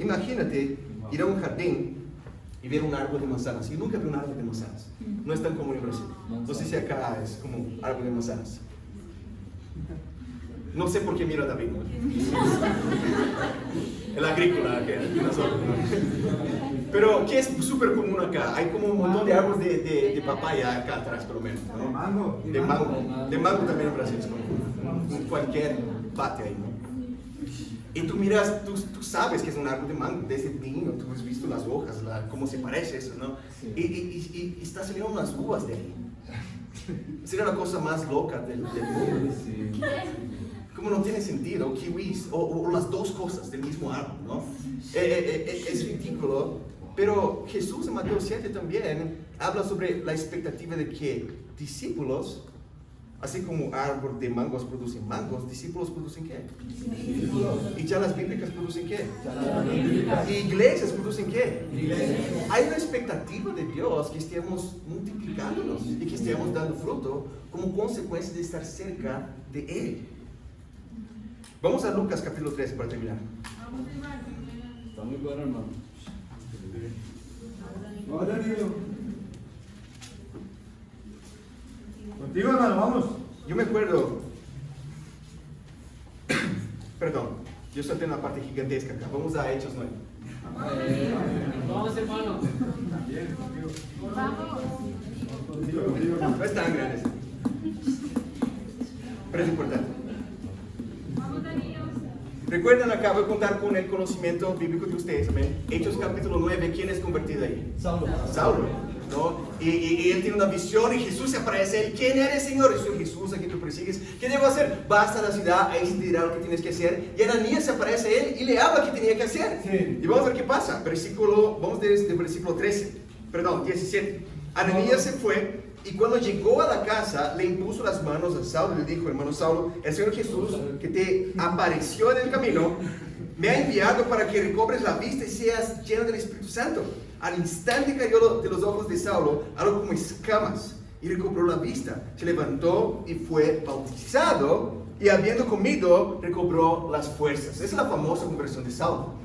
Imagínate ir a un jardín y ver un árbol de manzanas. Yo nunca vi un árbol de manzanas. No es tan común en Brasil. No sé si acá es como un árbol de manzanas. No sé por qué mira a David, ¿no? El agrícola que nosotros, ¿no? Pero que es súper común acá. Hay como un montón de árboles de papaya acá atrás, por lo menos, ¿no? De mango también en Brasil es como en cualquier patio ahí, ¿no? Y tú miras, tú sabes que es un árbol de mango desde niño, tú has visto las hojas, cómo se parece eso, ¿no? Y está saliendo unas uvas de ahí. Sería la cosa más loca del mundo. Como no tiene sentido, kiwis, o las dos cosas del mismo árbol, ¿no? Es ridículo, pero Jesús en Mateo 7 también habla sobre la expectativa de que discípulos, así como árbol de mangos producen mangos, discípulos producen ¿qué? Discípulos. Y charlas bíblicas producen ¿qué? Y iglesias producen ¿qué? Iglesias. Hay una expectativa de Dios que estemos multiplicándonos y que estemos dando fruto como consecuencia de estar cerca de Él. Vamos a Lucas capítulo 13 para terminar. Está muy bueno, hermano. Contigo, hermano, vamos. Yo me acuerdo, perdón, yo salté una parte gigantesca acá. Vamos a Hechos 9. Vamos, hermano. También, contigo. Vamos. No es tan grande, pero es importante. Recuerden acá, voy a contar con el conocimiento bíblico de ustedes, amén. Hechos capítulo 9, ¿quién es convertido ahí? Saulo. Saulo, ¿no? Y él tiene una visión y Jesús se aparece a él. ¿Quién eres, Señor? Y soy Jesús a quien tú persigues. ¿Qué debo hacer? Vas a la ciudad, ahí se te dirá lo que tienes que hacer. Y Ananías se aparece a él y le habla qué tenía que hacer. Sí. Y vamos a ver qué pasa. Vamos desde el versículo 17. Ananías se fue y cuando llegó a la casa le impuso las manos a Saulo y le dijo: hermano Saulo, el Señor Jesús que te apareció en el camino me ha enviado para que recobres la vista y seas lleno del Espíritu Santo. Al instante cayó de los ojos de Saulo algo como escamas y recobró la vista. Se levantó y fue bautizado, y habiendo comido recobró las fuerzas. Esa es la famosa conversión de Saulo.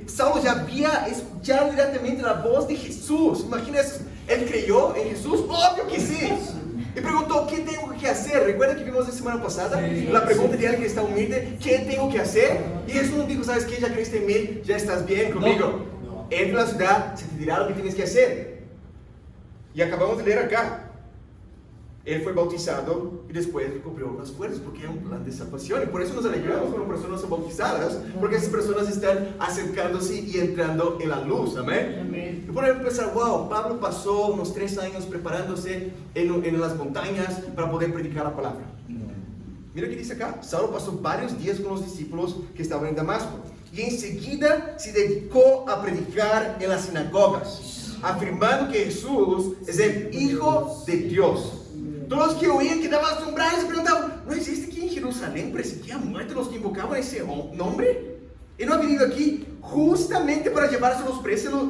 Saulo ya había escuchado directamente la voz de Jesús. Imagínense, él creyó en Jesús, obvio que sí. Y preguntó: ¿qué tengo que hacer? ¿Recuerda que vimos la semana pasada? La pregunta de alguien que está humilde: ¿qué tengo que hacer? Y Jesús no dijo: ¿sabes qué? Ya creíste en mí, ya estás bien conmigo. Entra a la ciudad, se te dirá lo que tienes que hacer. Y acabamos de leer acá. Él fue bautizado y después recobró las fuerzas, porque hay un plan de salvación. Y por eso nos alegramos cuando personas son bautizadas, porque esas personas están acercándose y entrando en la luz. Amén. Y podemos pensar: wow, Pablo pasó unos 3 años preparándose en las montañas para poder predicar la palabra. Mira qué dice acá. Saulo pasó varios días con los discípulos que estaban en Damasco y enseguida se dedicó a predicar en las sinagogas, afirmando que Jesús es el Hijo de Dios. Todos los que oían quedaban asombrados y se preguntaban: ¿no existe aquí en Jerusalén perseguía a muerte los que invocaban ese nombre? ¿Y no ha venido aquí justamente para llevarse a los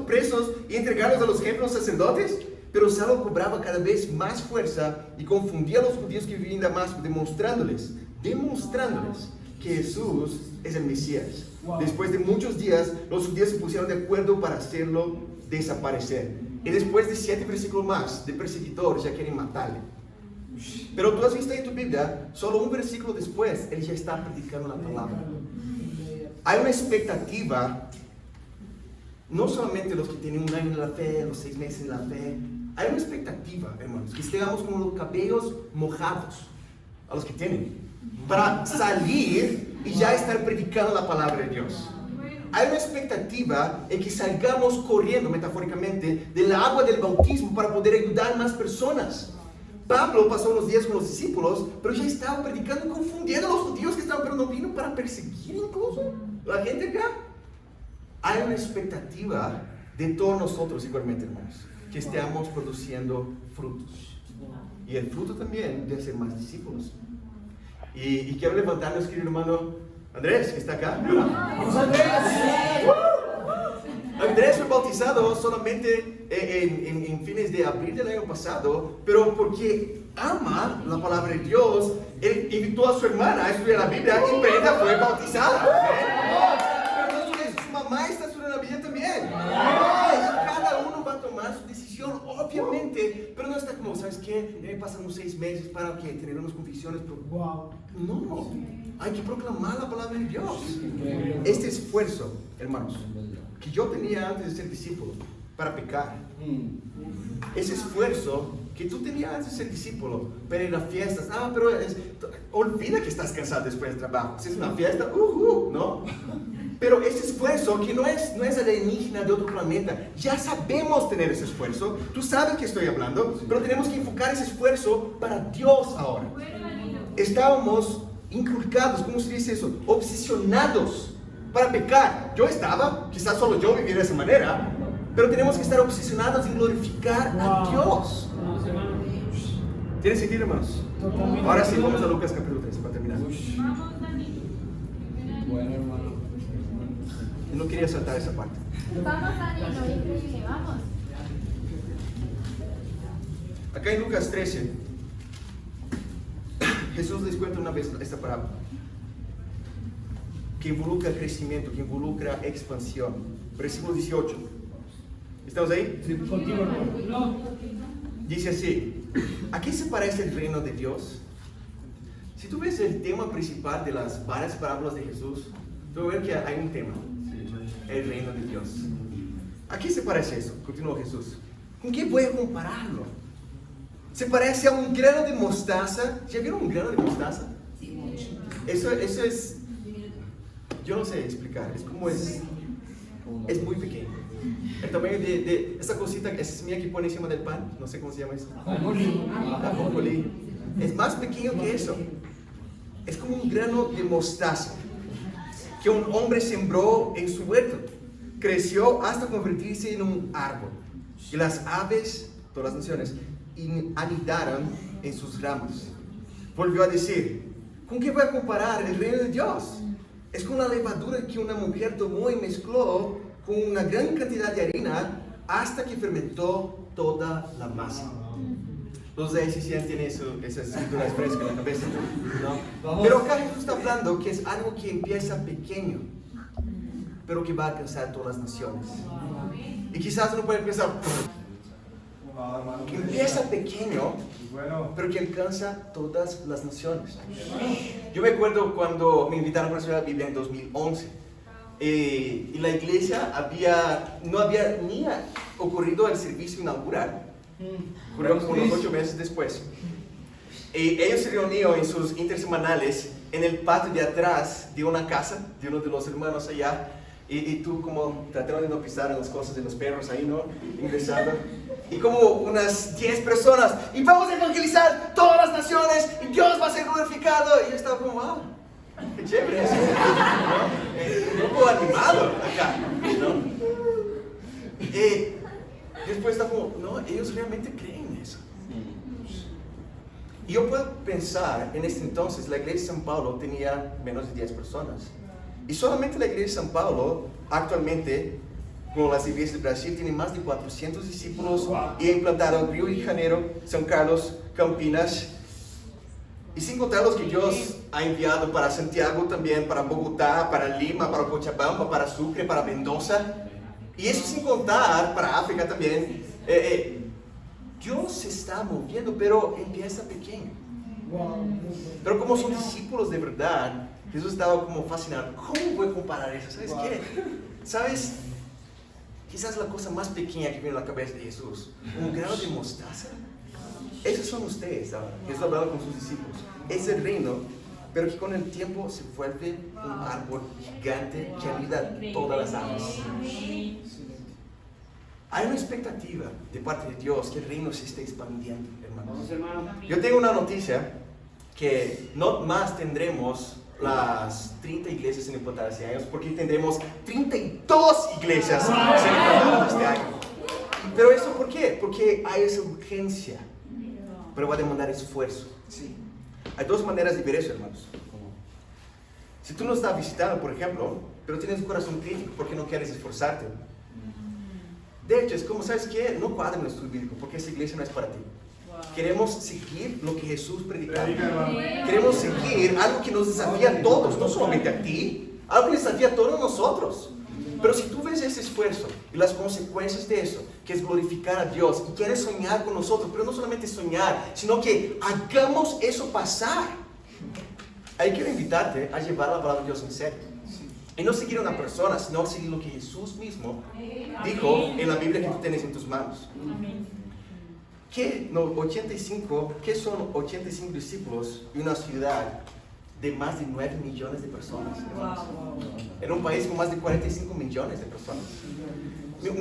presos y entregarlos a los jefes, los sacerdotes? Pero Saulo cobraba cada vez más fuerza y confundía a los judíos que vivían en Damasco, demostrándoles que Jesús es el Mesías. Después de muchos días, los judíos se pusieron de acuerdo para hacerlo desaparecer. Y después de 7 versículos más de perseguidores ya quieren matarle. Pero tú has visto en tu Biblia, solo un versículo después, él ya está predicando la palabra. Hay una expectativa, no solamente los que tienen 1 año en la fe, los 6 meses en la fe. Hay una expectativa, hermanos, que estemos con los cabellos mojados, a los que tienen, para salir y ya estar predicando la palabra de Dios. Hay una expectativa en que salgamos corriendo, metafóricamente, del agua del bautismo para poder ayudar a más personas. Pablo pasó unos días con los discípulos, pero ya estaba predicando y confundiendo a los judíos que estaban, pero no vino para perseguir incluso la gente acá. Hay una expectativa de todos nosotros igualmente, hermanos, que estemos produciendo frutos. Y el fruto también de hacer más discípulos. Y quiero levantarnos, querido hermano Andrés, que está acá. ¡Vamos, Andrés! Andrés fue bautizado solamente en fines de abril del año pasado, pero porque ama la palabra de Dios, él invitó a su hermana a estudiar la Biblia y Brenda fue bautizada. Pero su mamá está estudiando la Biblia también. Cada uno va a tomar su decisión, obviamente, pero no está como: ¿sabes qué? Debe pasar unos 6 meses para que tener unas convicciones. Pero, no, hay que proclamar la palabra de Dios. Este esfuerzo, hermanos, que yo tenía antes de ser discípulo para pecar, ese esfuerzo que tú tenías antes de ser discípulo para ir a fiestas, pero olvida que estás cansado después del trabajo. Si es una fiesta, ¿no? Pero ese esfuerzo que no es alienígena de otro planeta, ya sabemos tener ese esfuerzo. Tú sabes que estoy hablando, pero tenemos que enfocar ese esfuerzo para Dios ahora. Estábamos inculcados, ¿cómo se dice eso? Obsesionados para pecar. Yo estaba, quizás solo yo viviera de esa manera, pero tenemos que estar obsesionados en glorificar a Dios. ¿Tiene sentido, hermanos? Ahora sí, vamos a Lucas capítulo 13 para terminar. Vamos, Dani. Bueno, hermano. Yo no quería saltar esa parte. Vamos, Dani, lo increíble, vamos. Acá en Lucas 13, Jesús les cuenta una vez esta parábola que involucra crecimiento, que involucra expansión. Versículo 18. ¿Estamos ahí? Sí, contigo, hermano. Dice así: ¿a qué se parece el reino de Dios? Si tú ves el tema principal de las varias parábolas de Jesús, tú vas a ver que hay un tema: el reino de Dios. ¿A qué se parece eso? Continuó Jesús. ¿Con qué voy a compararlo? Se parece a un grano de mostaza. ¿Ya vieron un grano de mostaza? Eso es yo no sé explicar, es como es muy pequeño. El tamaño de esa cosita, esa semilla que pone encima del pan, no sé cómo se llama eso. Ajonjolí. Es más pequeño que eso. Es como un grano de mostaza que un hombre sembró en su huerto. Creció hasta convertirse en un árbol. Y las aves, todas las naciones, anidaron en sus ramas. Volvió a decir, ¿con qué voy a comparar el reino de Dios? Es con la levadura que una mujer tomó y mezcló con una gran cantidad de harina hasta que fermentó toda la masa. Los de ACCN tienen esas escrituras frescas en la cabeza, ¿no? Pero acá Jesús está hablando que es algo que empieza pequeño, pero que va a alcanzar todas las naciones. Y quizás uno puede pensar, que empieza pequeño, pero que alcanza todas las naciones. Yo me acuerdo cuando me invitaron para estudiar la Biblia en 2011. Y la iglesia no había ni ocurrido el servicio inaugural. Ocurrió como unos 8 meses después. Ellos se reunieron en sus intersemanales en el patio de atrás de una casa de uno de los hermanos allá. Y tú como tratando de no pisar en las cosas de los perros ahí, ¿no? Ingresando. Y como unas 10 personas. Y vamos a evangelizar todas las naciones. Y Dios va a ser glorificado. Y yo estaba como, wow, qué chévere eso, ¿no? Un poco animado acá, ¿no? Después está como, no, ellos realmente creen eso. Y yo puedo pensar, en este entonces, la iglesia de San Pablo tenía menos de 10 personas. Y solamente la iglesia de San Pablo, actualmente, como las iglesias de Brasil, tiene más de 400 discípulos y ha implantado Río de Janeiro, San Carlos, Campinas. Y sin contar los que Dios ha enviado para Santiago también, para Bogotá, para Lima, para Cochabamba, para Sucre, para Mendoza. Y eso sin contar para África también. Dios se está moviendo, pero empieza pequeño. Pero como son discípulos de verdad, Jesús estaba como fascinado. ¿Cómo voy a comparar eso? ¿Sabes qué? ¿Sabes? Quizás la cosa más pequeña que viene a la cabeza de Jesús, un grano de mostaza. Esos son ustedes ahora. Jesús hablaba con sus discípulos. Es el reino, pero que con el tiempo se vuelve un árbol gigante que anida todas las aves. Hay una expectativa de parte de Dios que el reino se esté expandiendo, hermanos. Yo tengo una noticia que no más tendremos las 30 iglesias en implantar este año, porque tendremos 32 iglesias en implantar este año. Pero eso ¿por qué? Porque hay esa urgencia, pero va a demandar esfuerzo. Hay dos maneras de ver eso, hermanos. Si tú no estás visitando, por ejemplo, pero tienes un corazón crítico porque no quieres esforzarte. De hecho, es como, ¿sabes qué? No cuadra en el estudio bíblico porque esa iglesia no es para ti. Queremos seguir lo que Jesús predicaba. Queremos seguir algo que nos desafía a todos, no solamente a ti, algo que desafía a todos nosotros. Pero si tú ves ese esfuerzo y las consecuencias de eso, que es glorificar a Dios, y quieres soñar con nosotros, pero no solamente soñar, sino que hagamos eso pasar. Ahí quiero invitarte a llevar la palabra de Dios en serio. Y no seguir a una persona, sino seguir lo que Jesús mismo dijo en la Biblia que tú tienes en tus manos. ¿Qué son 85 discípulos y una ciudad de más de 9 millones de personas? En un país con más de 45 millones de personas.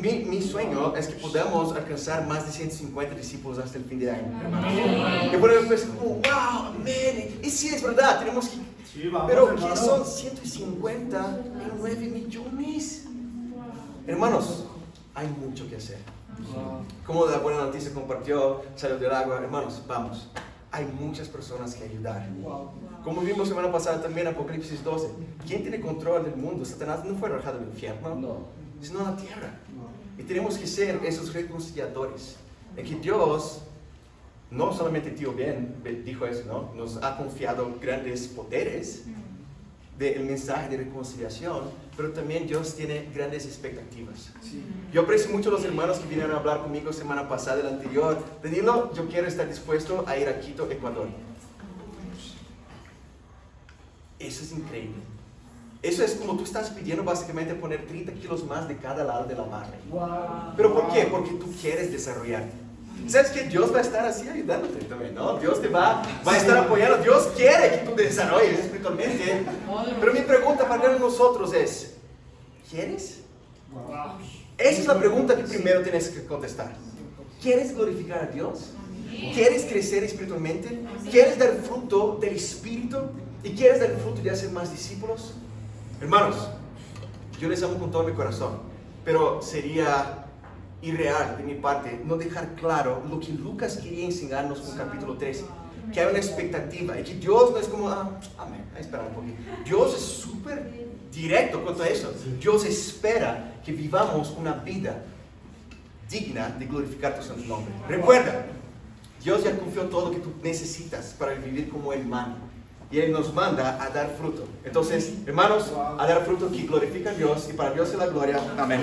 Mi sueño es que podamos alcanzar más de 150 discípulos hasta el fin de año, hermanos. Que podemos pensar como, wow, amén. Y sí, es verdad, tenemos que... Pero ¿qué son 150 en 9 millones? Hermanos, hay mucho que hacer. Como la buena noticia compartió, salió del agua, hermanos, vamos. Hay muchas personas que ayudar. Como vimos semana pasada también, Apocalipsis 12. ¿Quién tiene control del mundo? Satanás no fue arrojado al infierno, sino a la tierra. Y tenemos que ser esos reconciliadores. En que Dios, no solamente Tío Ben dijo eso, ¿no? Nos ha confiado grandes poderes del mensaje de reconciliación, pero también Dios tiene grandes expectativas. Yo aprecio mucho a los hermanos que vinieron a hablar conmigo semana pasada, el anterior. Danilo, yo quiero estar dispuesto a ir a Quito, Ecuador. Eso es increíble. Eso es como tú estás pidiendo básicamente poner 30 kilos más de cada lado de la barra. ¿Pero por qué? Porque tú quieres desarrollarte. ¿Sabes que Dios va a estar así ayudándote también, ¿no? Dios te va a estar apoyando. Dios quiere que tú te desarrolles espiritualmente. Pero mi pregunta para nosotros es, ¿quieres? Esa es la pregunta que primero tienes que contestar. ¿Quieres glorificar a Dios? ¿Quieres crecer espiritualmente? ¿Quieres dar fruto del Espíritu? ¿Y quieres dar fruto de hacer más discípulos? Hermanos, yo les amo con todo mi corazón, pero sería irreal de mi parte no dejar claro lo que Lucas quería enseñarnos con capítulo 3, que hay una expectativa y que Dios no es como, amén, espera un poquito. Dios es súper directo cuanto a eso. Dios espera que vivamos una vida digna de glorificar tu santo nombre. Recuerda, Dios ya confió todo lo que tú necesitas para vivir como Él manda. Y Él nos manda a dar fruto. Entonces, hermanos, a dar fruto que glorifica a Dios y para Dios es la gloria. Amén.